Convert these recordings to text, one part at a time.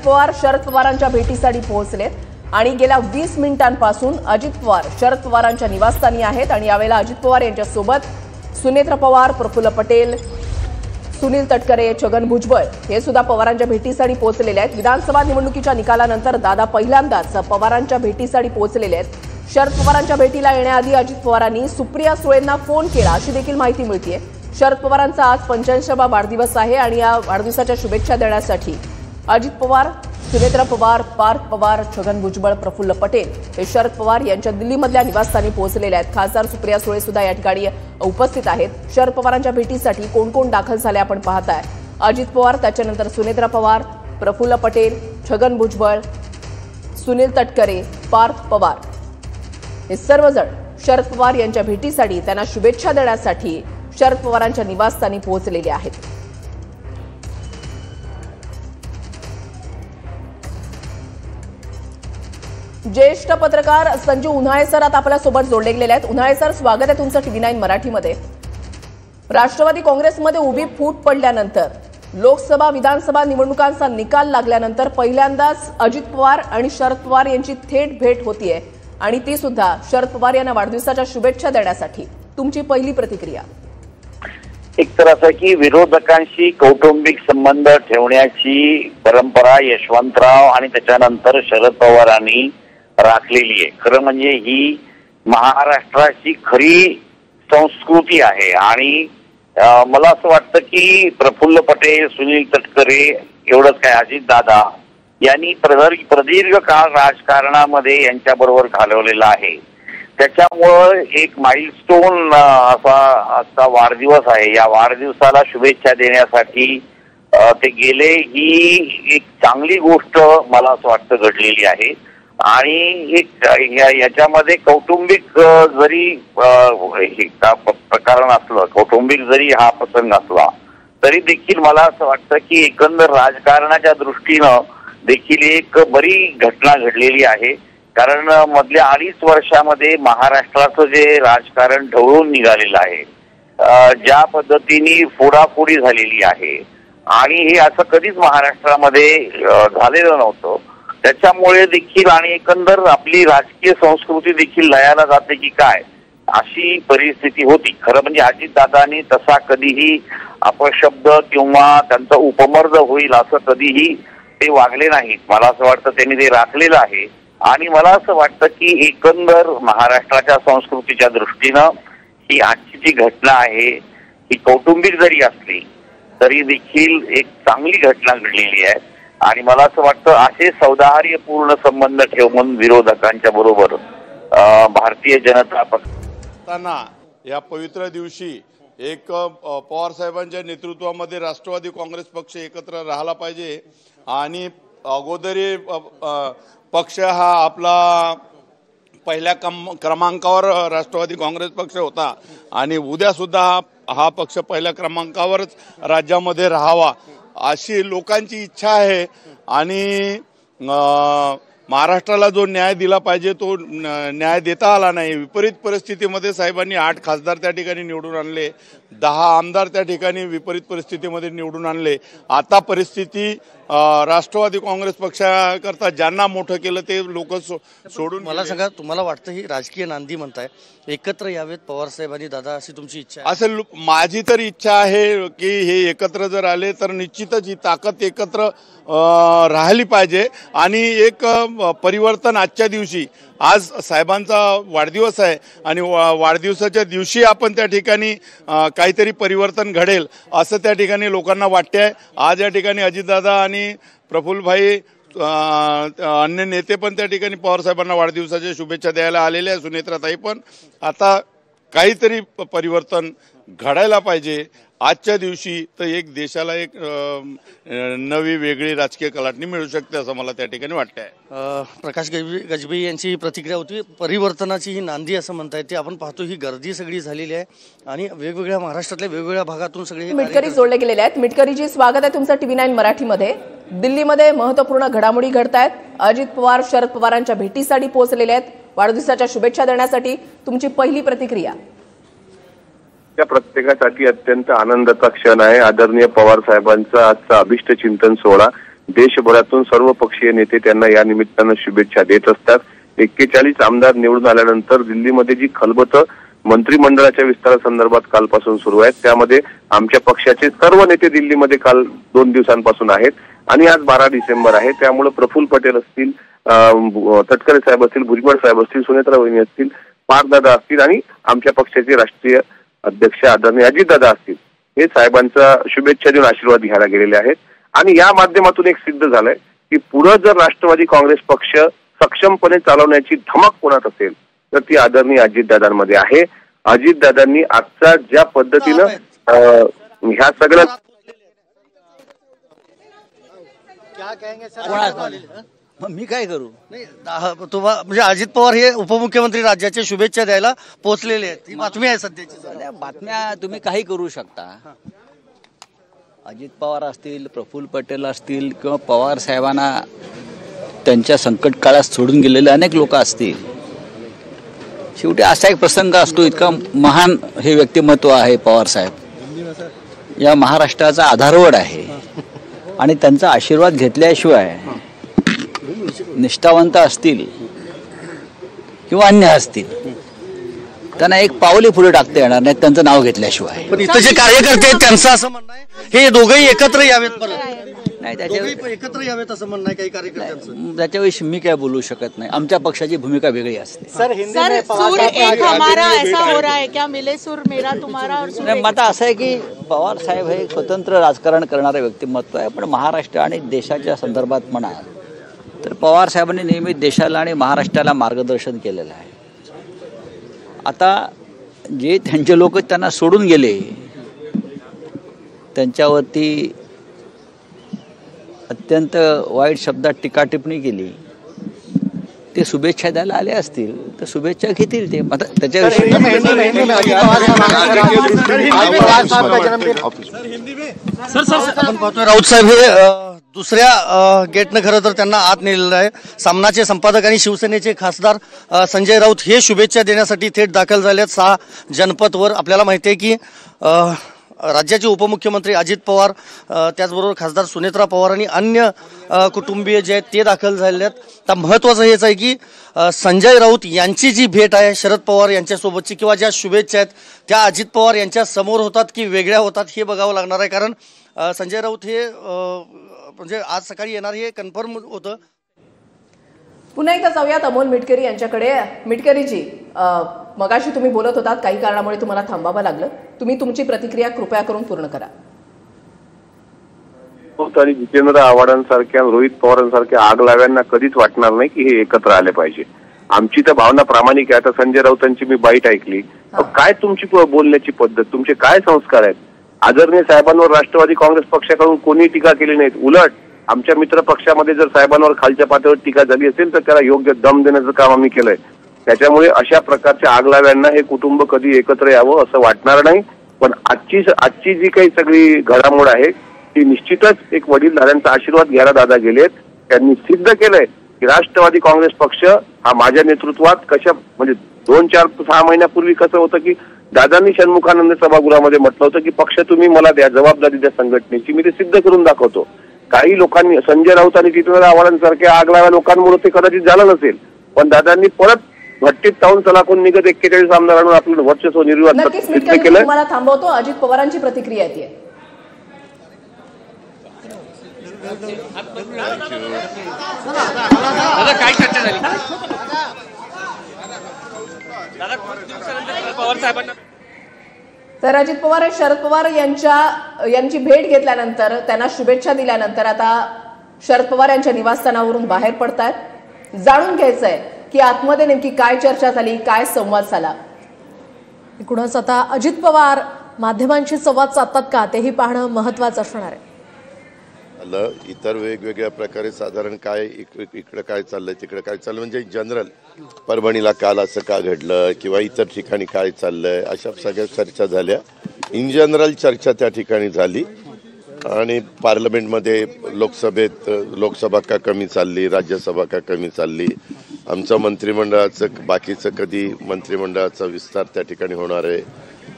पवार शरद पवारांच्या भेटीसाठी पोहोचलेत आणि गेल्या 20 मिनिटांपासून अजित पवार शरद पवारांच्या निवासस्थानी आहेत आणि यावेळेला अजित पवार यांच्यासोबत सुनेत्र पवार, प्रफुल्ल पटेल, सुनील तटकरे, छगन भुजबळ हे सुद्धा पवारांच्या भेटीसाठी पोहोचलेले आहेत। विधानसभा निवडणुकीच्या निकालानंतर दादा पहिल्यांदाच पवारांच्या भेटीसाठी पोहोचलेले आहेत। शरद पवारांच्या भेटीला येण्याआधी अजित पवारांनी सुप्रिया सुळेंना फोन केला अशी देखील माहिती मिळतेय। शरद पवारांचा आज 85वा वाढदिवस आहे आणि या वाढदिवसाच्या शुभेच्छा देण्यासाठी अजित पवार, सुनेत्र पवार, पार्थ पवार, छगन भुजबळ, प्रफुल्ल पटेल हे शरद पवार यांच्या दिल्लीमधल्या निवासस्थानी पोहोचलेले आहेत। खासदार सुप्रिया सुळे सुद्धा या ठिकाणी उपस्थित आहेत। शरद पवारांच्या भेटीसाठी कोण कोण दाखल झाले आपण पाहताय। अजित पवार, त्याच्यानंतर सुनेत्र पवार, प्रफुल्ल पटेल, छगन भुजबळ, सुनील तटकरे, पार्थ पवार हे सर्वजण शरद पवार यांच्या भेटीसाठी त्यांना शुभेच्छा देण्यासाठी शरद पवारांच्या निवासस्थानी पोहोचलेले आहेत। ज्येष्ठ पत्रकार संजू उन्हाळे सर आता आपल्यासोबत जोडले गेलेले आहेत। उन्हाळे सर, स्वागत आहे तुमचं TV9 मराठीमध्ये। राष्ट्रवादी काँग्रेसमध्ये उभी फूट पडल्यानंतर लोकसभा विधानसभा निवडणुकांचा निकाल लागल्यानंतर पहिल्यांदाच अजित पवार आणि शरद पवार यांची थेट भेट होतीये आणि ती सुद्धा शरद पवार यांना वाढदिवसाच्या शुभेच्छा देण्यासाठी। तुमची पहिली प्रतिक्रिया? एक तर असं की विरोधकांशी कौटुंबिक संबंध ठेवण्याची परंपरा यशवंतराव आणि त्याच्यानंतर शरद पवारांनी राखलेली आहे। खरं म्हणजे ही महाराष्ट्राची खरी संस्कृती आहे आणि मला असं वाटतं की प्रफुल्ल पटेल, सुनील तटकरे एवढंच काय अजित दादा यांनी प्रदीर्घ काळ राजकारणामध्ये यांच्याबरोबर घालवलेला आहे। त्याच्यामुळं एक माइलस्टोन असा वाढदिवस आहे। या वाढदिवसाला शुभेच्छा देण्यासाठी ते गेले, ही एक चांगली गोष्ट मला असं वाटतं घडलेली आहे। आणि एक याच्यामध्ये कौटुंबिक जरी प्रकरण असलं, कौटुंबिक जरी हा प्रसंग असला तरी देखील मला असं वाटतं की एकंदर राजकारणाच्या दृष्टीनं देखील एक बरी घटना घडलेली आहे। कारण मधल्या 2.5 वर्षामध्ये महाराष्ट्राचं जे राजकारण ढवळून निघालेलं आहे, ज्या पद्धतीने फोडाफोडी झालेली आहे आणि हे असं कधीच महाराष्ट्रामध्ये झालेलं नव्हतं, त्याच्यामुळे देखील आणि एकंदर आपली राजकीय संस्कृती देखील लयाला जाते की काय अशी परिस्थिती होती। खरं म्हणजे अजितदादांनी तसा कधीही अपशब्द किंवा त्यांचा उपमर्द होईल असं कधीही ते वागले नाहीत। मला असं वाटतं त्यांनी ते राखलेलं आहे आणि मला असं वाटतं की एकंदर महाराष्ट्राच्या संस्कृतीच्या दृष्टीनं ही आजची जी घटना आहे ही कौटुंबिक जरी असली तरी देखील एक चांगली घटना घडलेली आहे आणि मला असं वाटतं असे सौहार्दपूर्ण संबंध ठेवून विरोधकांच्या बरोबर भारतीय जनता पक्षांना या पवित्र दिवशी एक पवार साहेबांच्या नेतृत्वामध्ये राष्ट्रवादी काँग्रेस पक्ष एकत्र राहिला पाहिजे आणि अगोदरी पक्ष हा आपला पहिल्या क्रमांकावर राष्ट्रवादी काँग्रेस पक्ष होता आणि उद्या सुद्धा हा पक्ष पहिल्या क्रमांकावरच राज्यामध्ये राहावा अशी लोकांची इच्छा आहे आणि महाराष्ट्राला जो न्याय दिला पाहिजे तो न्याय देता आला नाही। विपरीत परिस्थितीमध्ये साहेबांनी 8 खासदार त्या ठिकाणी निवडून आणले, 10 आमदार त्या ठिकाणी विपरीत परिस्थितीमध्ये निवडून आणले। आता परिस्थिती राष्ट्रवादी काँग्रेस पक्षाकरता ज्यांना मोठं केलं ते लोक सोडून मला सांगा, तुम्हाला वाटतं ही राजकीय नांदी म्हणताय, एकत्र यावेत पवार साहेब आणि दादा अशी तुमची इच्छा आहे? असेल, माझी तर इच्छा आहे की हे एकत्र जर आले तर निश्चितच ही ताकद एकत्र राहिली पाहिजे आणि एक परिवर्तन आजच्या दिवशी, आज साहेबांचा वाढदिवस आहे आणि वाढदिवसाच्या दिवशी आपण त्या ठिकाणी काहीतरी परिवर्तन घडेल असं त्या ठिकाणी लोकांना वाटते आहे। आज या ठिकाणी अजितदादा आणि प्रफुल्लभाई अन्य नेते पण त्या ठिकाणी पवार साहेबांना वाढदिवसाच्या शुभेच्छा द्यायला आलेले आहे, सुनेत्राताई पण। आता काहीतरी परिवर्तन घडायला पाहिजे आजच्या दिवशी, तर एक देशाला एक नवी वेगळी राजकीय कलाटणी मिळू शकते असं मला त्या ठिकाणी वाटतंय। प्रकाश गजबे यांची प्रतिक्रिया होती, परिवर्तनाची ही नांदी असं म्हणता येते। आपण पाहतो ही गर्दी सगळी झालेली आहे आणि वेगवेगळ्या महाराष्ट्रातल्या वेगवेगळ्या भागातून सगळे मिटकरी जोडले गेलेले आहेत। मिटकरीजी, स्वागत आहे तुमचं TV9 मराठीमध्ये। दिल्लीमध्ये महत्त्वपूर्ण घडामोडी घडतायत। अजित पवार शरद पवारांच्या भेटीसाठी पोहोचलेले आहेत, वाढदिवसाच्या शुभेच्छा देण्यासाठी। तुमची पहिली प्रतिक्रिया? त्या प्रत्येकासाठी अत्यंत आनंदाचा क्षण आहे। आदरणीय पवार साहेबांचा आजचा अभिष्ट चिंतन सोहळा देशभरातून सर्व पक्षीय नेते त्यांना या निमित्तानं शुभेच्छा देत असतात. 41 आमदार निवडून आल्यानंतर दिल्लीमध्ये जी खलबत मंत्रिमंडळाच्या विस्तारासंदर्भात कालपासून सुरू आहेत, त्यामध्ये आमच्या पक्षाचे सर्व नेते दिल्लीमध्ये काल 2 दिवसांपासून आहेत आणि आज 12 डिसेंबर आहे. त्यामुळे प्रफुल्ल पटेल असतील, तटकरे साहेब असतील, भुजबळ साहेब असतील, सुनेत्रा वहिनी असतील, पारदादा असतील आणि आमच्या पक्षाचे राष्ट्रीय अध्यक्ष आदरणीय अजितदादा असतील, हे साहेबांचा शुभेच्छा देऊन आशीर्वाद घ्यायला गेलेले आहेत. आणि या माध्यमातून एक सिद्ध झालंय की पुढे जर राष्ट्रवादी काँग्रेस पक्ष सक्षमपणे चालवण्याची धमक कोणात असेल तर ती आदरणीय अजितदादांमध्ये आहे. अजितदादांनी आजचा ज्या पद्धतीनं ह्या सगळ्या मी काय करू नाही तुम्हाला म्हणजे अजित पवार हे उपमुख्यमंत्री राज्याचे शुभेच्छा द्यायला पोहोचलेले आहेत, ही बातमी आहे सध्याची. बातम्या तुम्ही काही करू शकता. अजित पवार असतील, प्रफुल्ल पटेल असतील किंवा पवार साहेबांना त्यांच्या संकट काळात सोडून गेलेले अनेक लोक असतील. शेवटी असा एक प्रसंग असतो, इतका महान हे व्यक्तिमत्व आहे पवार साहेब, या महाराष्ट्राचा आधारवड आहे आणि त्यांचा आशीर्वाद घेतल्याशिवाय निष्ठावंत असतील किंवा अन्य असतील त्यांना एक पाऊलही पुढे टाकता येणार नाही त्यांचं नाव घेतल्याशिवाय. पण इथं जे कार्यकर्ते आहेत त्यांचं असं म्हणणं आहे हे दोघंही एकत्र यावेत, नाही एकत्र यावेत असं म्हणणं आहे काही कार्यकर्त्यांचं. त्याच्याविषयी मी काय बोलू शकत नाही. आमच्या पक्षाची भूमिका वेगळी असते. सर सूर एक हमारा ऐसा हो रहा है क्या, मिले सूर मेरा तुम्हारा और सूर मत असं आहे की पवार साहेब हे स्वतंत्र राजकारण करणारे व्यक्तिमत्व आहे, पण महाराष्ट्र आणि देशाच्या संदर्भात म्हणा तर पवार साहेबांनी नेहमी देशाला आणि महाराष्ट्राला मार्गदर्शन केलेलं आहे. आता जे त्यांचे लोक त्यांना सोडून गेले त्यांच्यावरती अत्यंत वाईट शब्दात टीका टिप्पणी केली, ते शुभेच्छा द्यायला आले असतील तर शुभेच्छा घेतील ते. आता त्याच्याविषयी आपण पाहतोय राऊत साहेब हे दुसऱ्या गेटनं खरं तर त्यांना आत नेलेलं आहे. सामनाचे संपादक आणि शिवसेनेचे खासदार संजय राऊत हे शुभेच्छा देण्यासाठी थेट दाखल झाले आहेत 6 जनपथवर. आपल्याला माहिती आहे की राज्याचे उपमुख्यमंत्री अजित पवार, त्याचबरोबर खासदार सुनेत्रा पवार आणि अन्य कुटुंबीय जे आहेत ते दाखल झाले आहेत. तर महत्त्वाचं हेच आहे की संजय राऊत यांची जी भेट आहे शरद पवार यांच्यासोबतची किंवा ज्या शुभेच्छा आहेत त्या अजित पवार यांच्या समोर होतात की वेगळ्या होतात हे बघावं लागणार आहे. कारण संजय राऊत हे म्हणजे आज सकाळी येणार हे कन्फर्म होतं. पुन्हा एकदा जाऊयात अमोल मिटकरी यांच्याकडे. मिटकरीजी, मगाशी तुम्ही बोलत होतात, काही कारणामुळे तुम्हाला थांबावं लागलं. तुम्ही तुमची प्रतिक्रिया कृपया करून पूर्ण करा. आणि जितेंद्र आव्हाडांसारख्या, रोहित पवारांसारख्या आग लाव्यांना कधीच वाटणार नाही की हे एकत्र आले पाहिजे. आमची तर भावना प्रामाणिक आहे. आता संजय राऊतांची मी बाईट ऐकली, काय तुमची बोलण्याची पद्धत, तुमचे काय संस्कार आहेत. आदरणीय साहेबांवर राष्ट्रवादी काँग्रेस पक्षाकडून कोणी टीका केली नाहीत. उलट आमच्या मित्र पक्षामध्ये जर साहेबांवर खालच्या पातळीवर टीका झाली असेल तर त्याला योग्य दम देण्याचं काम आम्ही केलंय. त्याच्यामुळे अशा प्रकारच्या आगलाव्यांना हे कुटुंब कधी एकत्र यावं असं वाटणार नाही. पण आजची जी काही सगळी घडामोड आहे ती निश्चितच एक वडीलधाऱ्यांचा आशीर्वाद घ्यायला दादा गेलेत. त्यांनी सिद्ध केलंय की राष्ट्रवादी काँग्रेस पक्ष हा माझ्या नेतृत्वात कशा, म्हणजे 2, 4, 6 महिन्यापूर्वी कसं होतं की दादांनी षण्मुखानंद सभागृहामध्ये म्हटलं होतं की पक्ष तुम्ही मला द्या, जबाबदारी द्या संघटनेची, मी ते सिद्ध करून दाखवतो. काही लोकांनी, संजय राऊत आणि जितेंद्र आव्हाडांसारख्या आगलाव्या लोकांमुळे ते कदाचित झालं नसेल, पण दादांनी परत भट्टीत ताऊन सलाखून निघत 41 आमदार आणून आपलं वर्चस्व निर्वाह सिद्ध केलं. तुम्हाला थांबवतो. अजित पवारांची प्रतिक्रिया येते. काय चर्चा झाली पवार साहेबांना? तर अजित पवार शरद पवार यांची भेट घेतल्यानंतर, त्यांना शुभेच्छा दिल्यानंतर आता शरद पवार यांच्या निवासस्थानावरून बाहेर पडतायत. जाणून घ्यायचंय की आतमध्ये नेमकी काय चर्चा झाली, काय संवाद झाला. एकूणच आता अजित पवार माध्यमांशी संवाद साधतात का तेही पाहणं महत्वाचं असणार आहे. इतर वेगवेगळ्या प्रकारे साधारण काय इकडे काय चाललंय, तिकडे काय चाललं, म्हणजे जनरल परभणीला काल असं का घडलं किंवा इतर ठिकाणी काय चाललंय, अशा सगळ्या चर्चा झाल्या. इन जनरल चर्चा त्या ठिकाणी झाली. आणि पार्लमेंटमध्ये लोकसभा का कमी चालली, राज्यसभा का कमी चालली, आमचं मंत्रिमंडळाचं बाकीचं कधी मंत्रिमंडळाचा विस्तार त्या ठिकाणी होणार आहे,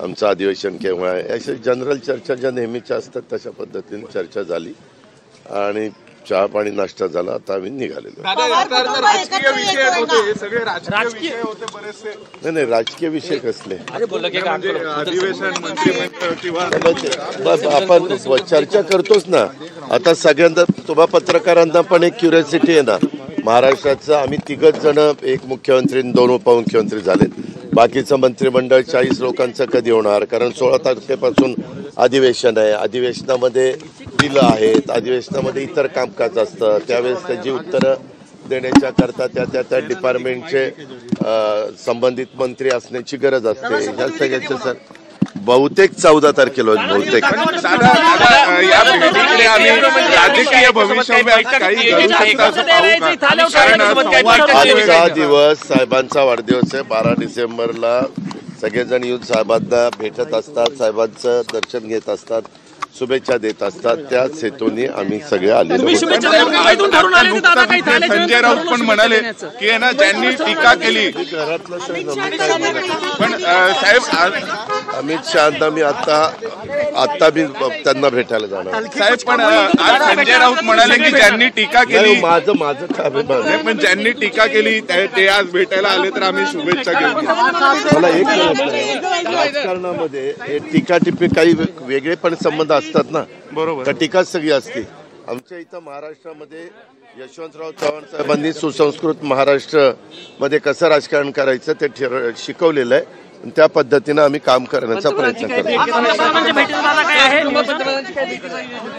आमचं अधिवेशन केव्हा आहे, अशा जनरल चर्चा ज्या नेहमीच्या असतात तशा पद्धतीने चर्चा झाली. आणि चहा पाणी नाश्ता झाला, आता आम्ही निघालेलो. नाही राजकीय विषय कसले, आपण चर्चा करतोच ना. आता सगळ्यांना तुम्हा पत्रकारांना पण एक क्युरियोसिटी आहे ना, महाराष्ट्राचं आम्ही 3 जण, एक मुख्यमंत्री 2 उपमुख्यमंत्री झालेत. बाकीचं मंत्रिमंडळ 40 लोकांचं कधी होणार? कारण 16 तारखेपासून अधिवेशन आहे. अधिवेशनामध्ये बिलं आहेत, अधिवेशनामध्ये इतर कामकाज असतं. त्यावेळेस त्याची उत्तरं देण्याच्या करता त्या डिपार्टमेंटचे संबंधित मंत्री असण्याची गरज असते. ह्या सगळ्याचे सर बहुतेक 14 तारखेला बहुतेक आजचा दिवस साहेबांचा वाढदिवस आहे. 12 डिसेंबरला सगळेजण येऊन साहेबांना भेटत असतात, साहेबांचं दर्शन घेत असतात, शुभेच्छा देत असतात. त्याच हेतूने आम्ही सगळे आलेलो. संजय राऊत पण म्हणाले की ना ज्यांनी टीका केली पण साहेब अमित शहाना मी आता मी त्यांना भेटायला जाणार साहेब. पण आज संजय राऊत म्हणाले की ज्यांनी टीका केली माझं काम आहे, पण ज्यांनी टीका केली ते आज भेटायला आले तर आम्ही शुभेच्छा घेऊ. मला एक राजकारणामध्ये टीका टिप्पणी काही वेगळे पण संबंध असतात ना. बरोबर, तर टीकाच सगळी असते. आमच्या इथं महाराष्ट्रामध्ये यशवंतराव चव्हाण साहेबांनी सुसंस्कृत महाराष्ट्र मध्ये कसं राजकारण करायचं ते शिकवलेलं आहे. त्या पद्धतीनं आम्ही काम करण्याचा प्रयत्न करतो.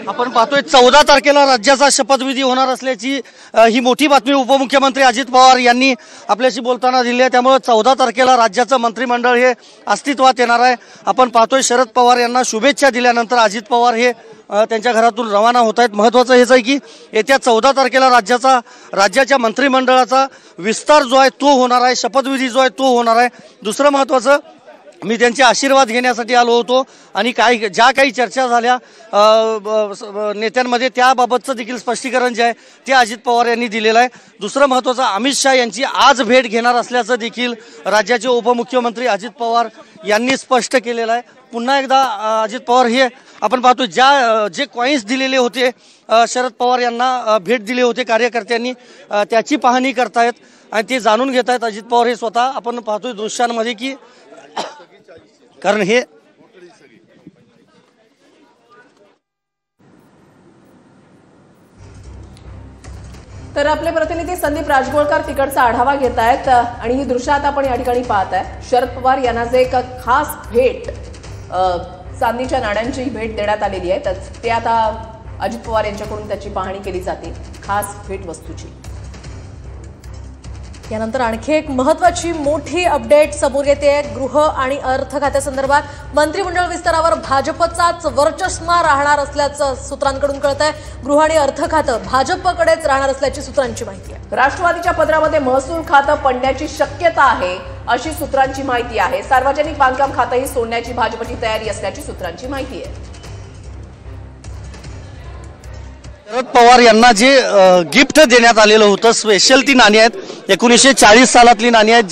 आपण पाहतोय 14 तारखेला राज्याचा शपथविधी होणार असल्याची ही मोठी बातमी उपमुख्यमंत्री अजित पवार यांनी आपल्याशी बोलताना दिली आहे. त्यामुळे 14 तारखेला राज्याचं मंत्रिमंडळ हे अस्तित्वात येणार आहे. आपण पाहतोय शरद पवार यांना शुभेच्छा दिल्यानंतर अजित पवार हे त्यांच्या घरातून रवाना होत आहेत. महत्वाचं हेच आहे की येत्या 14 तारखेला राज्याच्या मंत्रिमंडळाचा विस्तार जो आहे तो होणार आहे, शपथविधी जो आहे तो होणार आहे. दुसरं महत्वाचं, मी त्यांचे आशीर्वाद घेण्यासाठी आलो होतो आणि ज्या काही चर्चा झाल्या नेत्यांमध्ये त्याबाबतचं देखील स्पष्टीकरण जे आहे ते अजित पवार यांनी दिलेलं आहे. दुसरं महत्वाचं, अमित शहा यांची आज भेट घेणार असल्याचं देखील राज्याचे उपमुख्यमंत्री अजित पवार यांनी स्पष्ट केलेलं आहे. पुन्हा एकदा अजित पवार हे आपण पाहतो जे कॉइन्स दिलेले होते शरद पवार यांना भेट दिले होते कार्यकर्त्यांनी, त्याची पाहणी करतायत आणि ते जाणून घेत आहेत अजित पवार हे स्वतः. आपण पाहतोय दृश्यांमध्ये की कारण हे तर आपले प्रतिनिधी संदीप राजगोळकर तिकडचा आढावा घेत आहेत आणि ही दृश्य आता आपण या ठिकाणी पाहत आहे. शरद पवार यांना जे एक खास भेट चांदीच्या नाण्यांची भेट देण्यात आलेली आहे, तर ते आता अजित पवार यांच्याकडून त्याची पाहणी केली जाते खास भेट वस्तूची. यानंतर आणखी एक महत्वाची मोठी अपडेट समोर येते. गृह आणि अर्थ खात्यासंदर्भात मंत्रिमंडळ विस्तारावर भाजपचाच वर्चस्व राहणार असल्याचं सूत्रांकडून कळत आहे. गृह आणि अर्थ खातं भाजपकडेच राहणार असल्याची सूत्रांची माहिती आहे. राष्ट्रवादीच्या पदरामध्ये महसूल खातं पडण्याची शक्यता आहे अशी सूत्रांची माहिती आहे. सार्वजनिक बांधकाम खातंही सोडण्याची भाजपची तयारी असल्याची सूत्रांची माहिती आहे. शरद पवार यांना जे गिफ्ट देण्यात आलेलं होतं स्पेशल ती नाणी आहेत, 1940 सालातली नाणी आहेत.